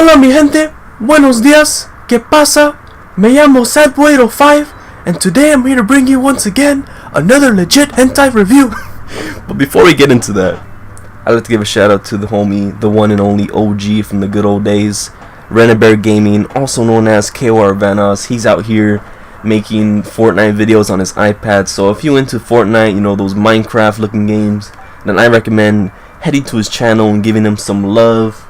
Hola mi gente, buenos días, ¿qué pasa? Me llamo Sadboy05 and today I'm here to bring you once again another legit hentai review. But before we get into that, I'd like to give a shout out to the homie, the one and only OG from the good old days, Renebear Gaming, also known as KYR VANOSS. He's out here making Fortnite videos on his iPad, so if you're into Fortnite, you know, those Minecraft looking games, then I recommend heading to his channel and giving him some love.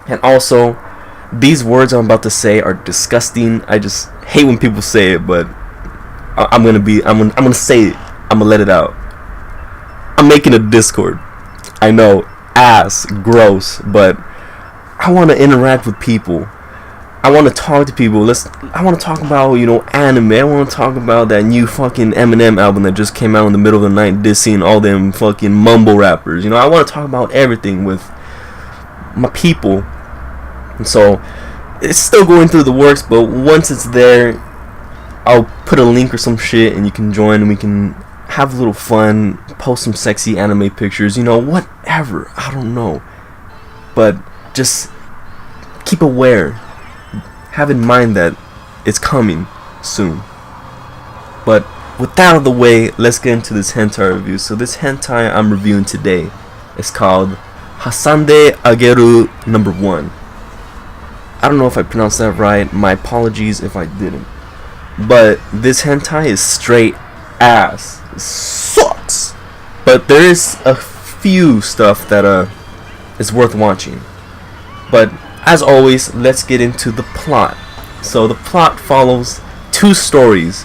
And also, these words I'm about to say are disgusting. I just hate when people say it, but I'm gonna say it. I'm gonna let it out. I'm making a Discord. I know, ass, gross, but I want to interact with people. I want to talk to people. I want to talk about, you know, anime. I want to talk about that new fucking Eminem album that just came out in the middle of the night, dissing all them fucking mumble rappers. You know, I want to talk about everything with my people. And so it's still going through the works, but once it's there, I'll put a link or some shit and you can join and we can have a little fun, post some sexy anime pictures, you know, whatever. I don't know. But just keep aware. Have in mind that it's coming soon. But with that out of the way, let's get into this hentai review. So this hentai I'm reviewing today is called Hasande Ageru number 1. I don't know if I pronounced that right. My apologies if I didn't. But this hentai is straight ass. It sucks. But there is a few stuff that is worth watching. But as always, let's get into the plot. So the plot follows two stories.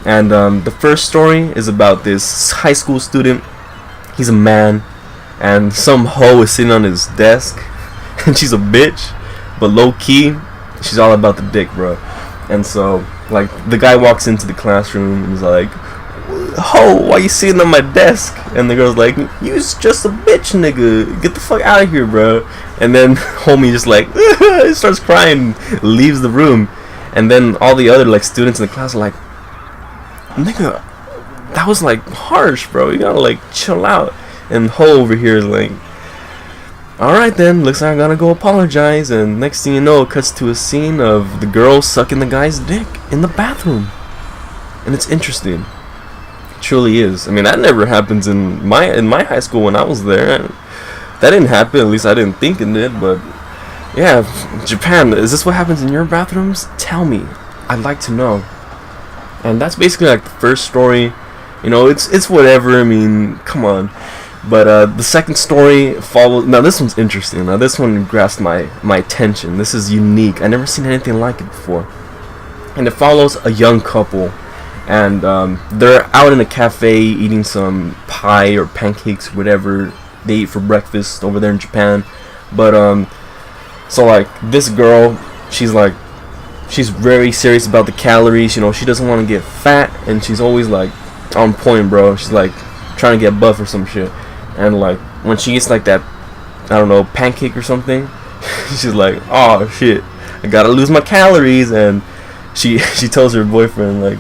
And the first story is about this high school student. He's a man. And some hoe is sitting on his desk. And she's a bitch. But low key, she's all about the dick, bro. And so, like, the guy walks into the classroom and is like, "Ho, why you sitting on my desk?" And the girl's like, "You's just a bitch, nigga. Get the fuck out of here, bro." And then homie just like starts crying, leaves the room. And then all the other like students in the class are like, "Nigga, that was like harsh, bro. You gotta like chill out." And ho over here is like, "Alright then, looks like I gotta go apologize." And next thing you know, it cuts to a scene of the girl sucking the guy's dick in the bathroom. And it's interesting. It truly is. I mean, that never happens in my high school when I was there. That didn't happen, at least I didn't think it did, but yeah, Japan, is this what happens in your bathrooms? Tell me. I'd like to know. And that's basically like the first story. You know, it's whatever, I mean, come on. But the second story follows. Now this one's interesting. Now this one grasped my attention. This is unique. I never seen anything like it before. And it follows a young couple, and they're out in a cafe eating some pie or pancakes, whatever they eat for breakfast over there in Japan. But so like this girl, she's very serious about the calories. You know, she doesn't want to get fat, and she's always like on point, bro. She's like trying to get buff or some shit. And like when she eats like that, I don't know, pancake or something, she's like, "Oh shit, I gotta lose my calories." And she tells her boyfriend like,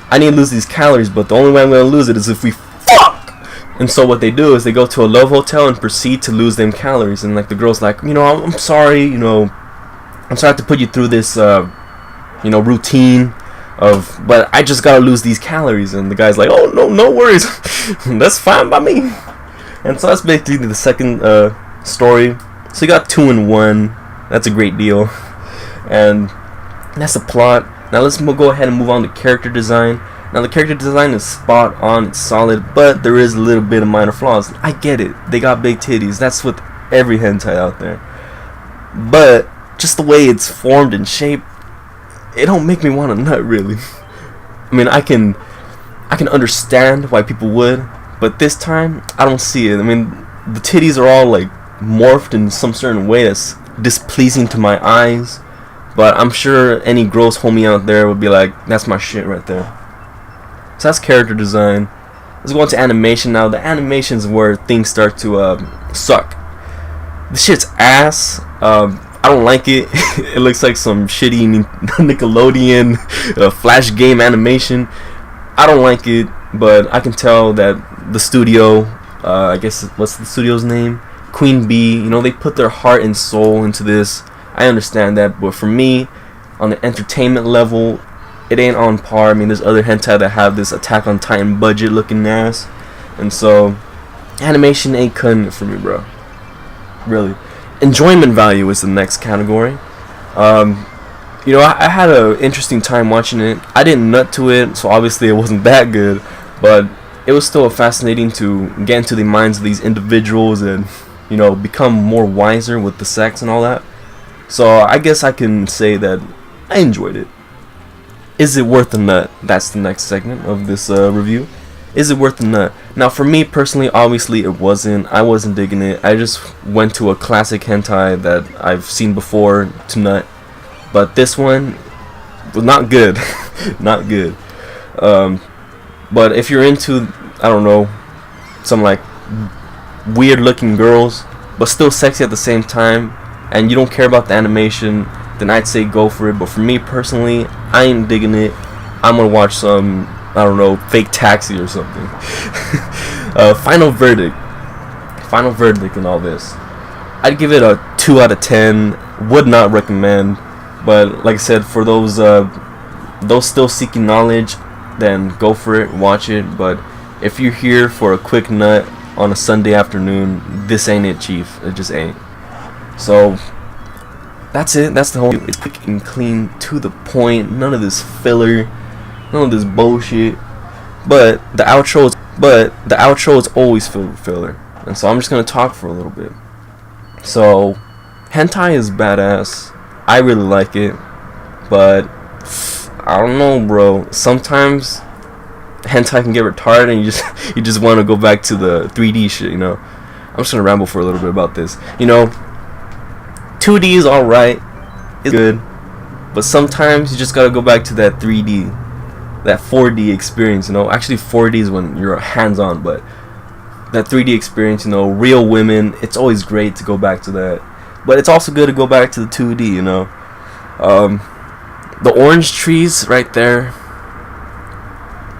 "I need to lose these calories, but the only way I'm gonna lose it is if we fuck." And so what they do is they go to a love hotel and proceed to lose them calories. And like the girl's like, "You know, I'm sorry, you know, I'm sorry to put you through this you know, routine of, but I just gotta lose these calories." And the guy's like, "Oh no worries, that's fine by me." And so that's basically the second story. So you got 2 in 1. That's a great deal. And that's the plot. Now let's go ahead and move on to character design. Now the character design is spot on, it's solid, but there is a little bit of minor flaws. I get it, they got big titties, that's with every hentai out there. But just the way it's formed and shaped, it don't make me want to nut, really. I mean, I can understand why people would, but this time I don't see it. I mean, the titties are all like morphed in some certain way that's displeasing to my eyes. But I'm sure any gross homie out there would be like, "That's my shit right there." So that's character design. Let's go into animation now. The animation's where things start to suck. This shit's ass. I don't like it. It looks like some shitty Nickelodeon flash game animation. I don't like it, but I can tell that the studio, I guess, what's the studio's name? queen bee. You know, they put their heart and soul into this. I understand that, but for me, on the entertainment level, it ain't on par. I mean, there's other hentai that have this Attack on Titan budget looking ass, and so animation ain't cutting it for me, bro. Really. Enjoyment value is the next category. You know, I had an interesting time watching it. I didn't nut to it, so obviously it wasn't that good, but it was still fascinating to get into the minds of these individuals and, you know, become more wiser with the sex and all that. So I guess I can say that I enjoyed it. Is it worth a nut? That's the next segment of this review. Is it worth a nut? Now, for me personally, obviously it wasn't. I wasn't digging it. I just went to a classic hentai that I've seen before to nut. But this one was not good. Not good. But if you're into, I don't know, some like weird looking girls, but still sexy at the same time, and you don't care about the animation, then I'd say go for it. But for me personally, I ain't digging it. I'm gonna watch some, I don't know, fake taxi or something. Final verdict in all this, I'd give it a 2 out of 10. Would not recommend, but like I said, for those still seeking knowledge, then go for it, watch it. But if you're here for a quick nut on a Sunday afternoon, this ain't it, chief. It just ain't. So that's it. That's the whole. It's quick and clean, to the point. None of this filler, none of this bullshit. But the outro is always filled with filler. And so I'm just gonna talk for a little bit. So hentai is badass. I really like it, but I don't know, bro. Sometimes hentai can get retarded, and you just want to go back to the 3D shit. You know, I'm just gonna ramble for a little bit about this. You know, 2D is alright, it's good, but sometimes you just gotta go back to that 3D, that 4D experience. You know, actually 4D is when you're hands-on, but that 3D experience, you know, real women, it's always great to go back to that. But it's also good to go back to the 2D, you know. The orange trees right there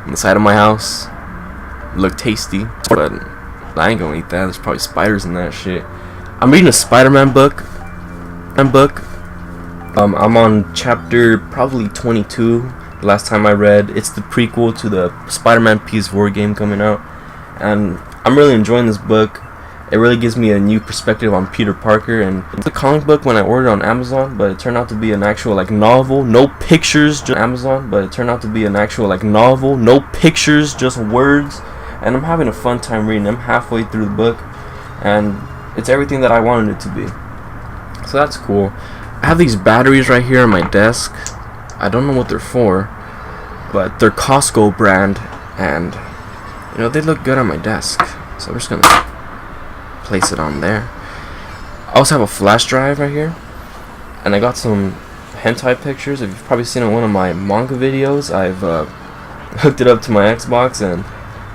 on the side of my house look tasty, but I ain't gonna eat that. There's probably spiders in that shit. I'm reading a Spider-Man book. I'm on chapter probably 22. The last time I read, it's the prequel to the Spider-Man PS4 game coming out, and I'm really enjoying this book. It really gives me a new perspective on Peter Parker, and it's a comic book when I ordered on Amazon, but it turned out to be an actual like novel, no pictures, just Amazon, but it turned out to be an actual like novel, no pictures, just words, and I'm having a fun time reading. I'm halfway through the book, and it's everything that I wanted it to be. So that's cool. I have these batteries right here on my desk. I don't know what they're for, but they're Costco brand, and you know, they look good on my desk. So I'm just gonna place it on there. I also have a flash drive right here, and I got some hentai pictures. If you've probably seen in one of my manga videos, I've hooked it up to my Xbox and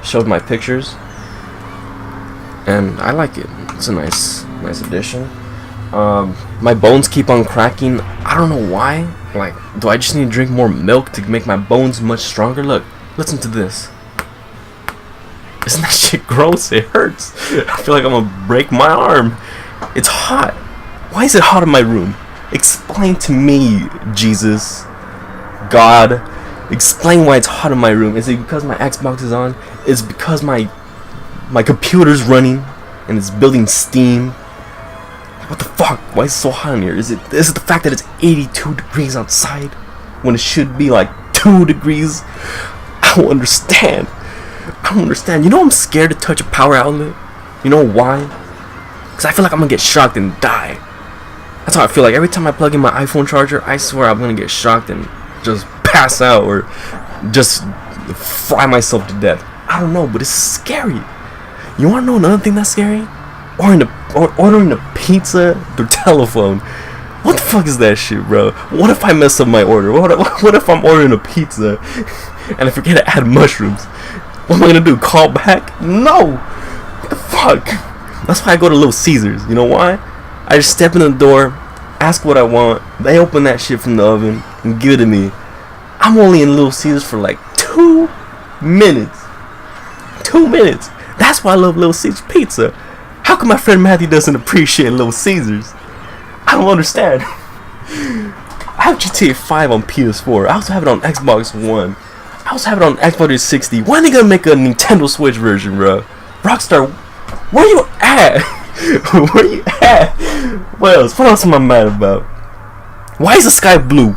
showed my pictures, and I like it. It's a nice addition. My bones keep on cracking. I don't know why. Like, do I just need to drink more milk to make my bones much stronger? Look, listen to this. Isn't that shit gross? It hurts. I feel like I'm gonna break my arm. It's hot. Why is it hot in my room? Explain to me, Jesus, God. Explain why it's hot in my room. Is it because my Xbox is on? Is it because my computer's running and it's building steam? What the fuck? Why is it so hot in here? Is it the fact that it's 82 degrees outside when it should be like 2 degrees? I don't understand. You know, I'm scared to touch a power outlet. You know why? Because I feel like I'm gonna get shocked and die. That's how I feel like every time I plug in my iPhone charger. I swear I'm gonna get shocked and just pass out or just fry myself to death. I don't know, but it's scary. You wanna know another thing that's scary? Ordering a pizza through telephone. What the fuck is that shit, bro? What if I mess up my order? What if I'm ordering a pizza and I forget to add mushrooms? What am I gonna do? Call back? No! What the fuck? That's why I go to Little Caesars. You know why? I just step in the door, ask what I want, they open that shit from the oven and give it to me. I'm only in Little Caesars for like 2 minutes. 2 minutes. That's why I love Little Caesars pizza. How come my friend Matthew doesn't appreciate Little Caesars? I don't understand. I have GTA 5 on PS4. I also have it on Xbox One. I also have it on Xbox 360. When are they gonna make a Nintendo Switch version, bro? Rockstar, where you at? Where you at? What else? What else am I mad about? Why is the sky blue?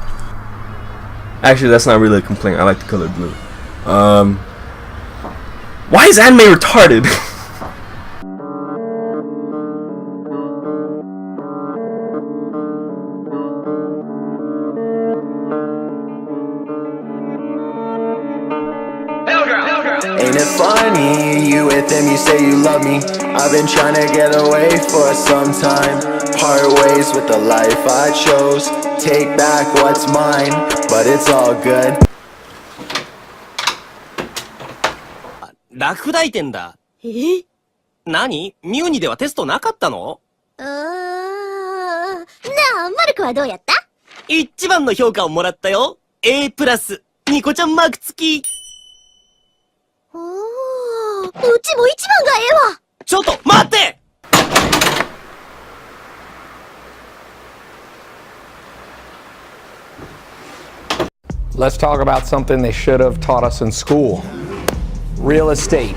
Actually, that's not really a complaint. I like the color blue. Why is anime retarded? Ain't it funny, you with him, you say you love me. I've been trying to get away for some time. Part ways with the life I chose. Take back what's mine, but it's all good. 落第点だ。何？ミューニではテストなかったの？なあ、マルコはどうやった？一番の評価をもらったよ。A+、ニコちゃんマーク付き。おー、うちも一番がええわ。ちょっと待って！ Let's talk about something they should have taught us in school. Real estate.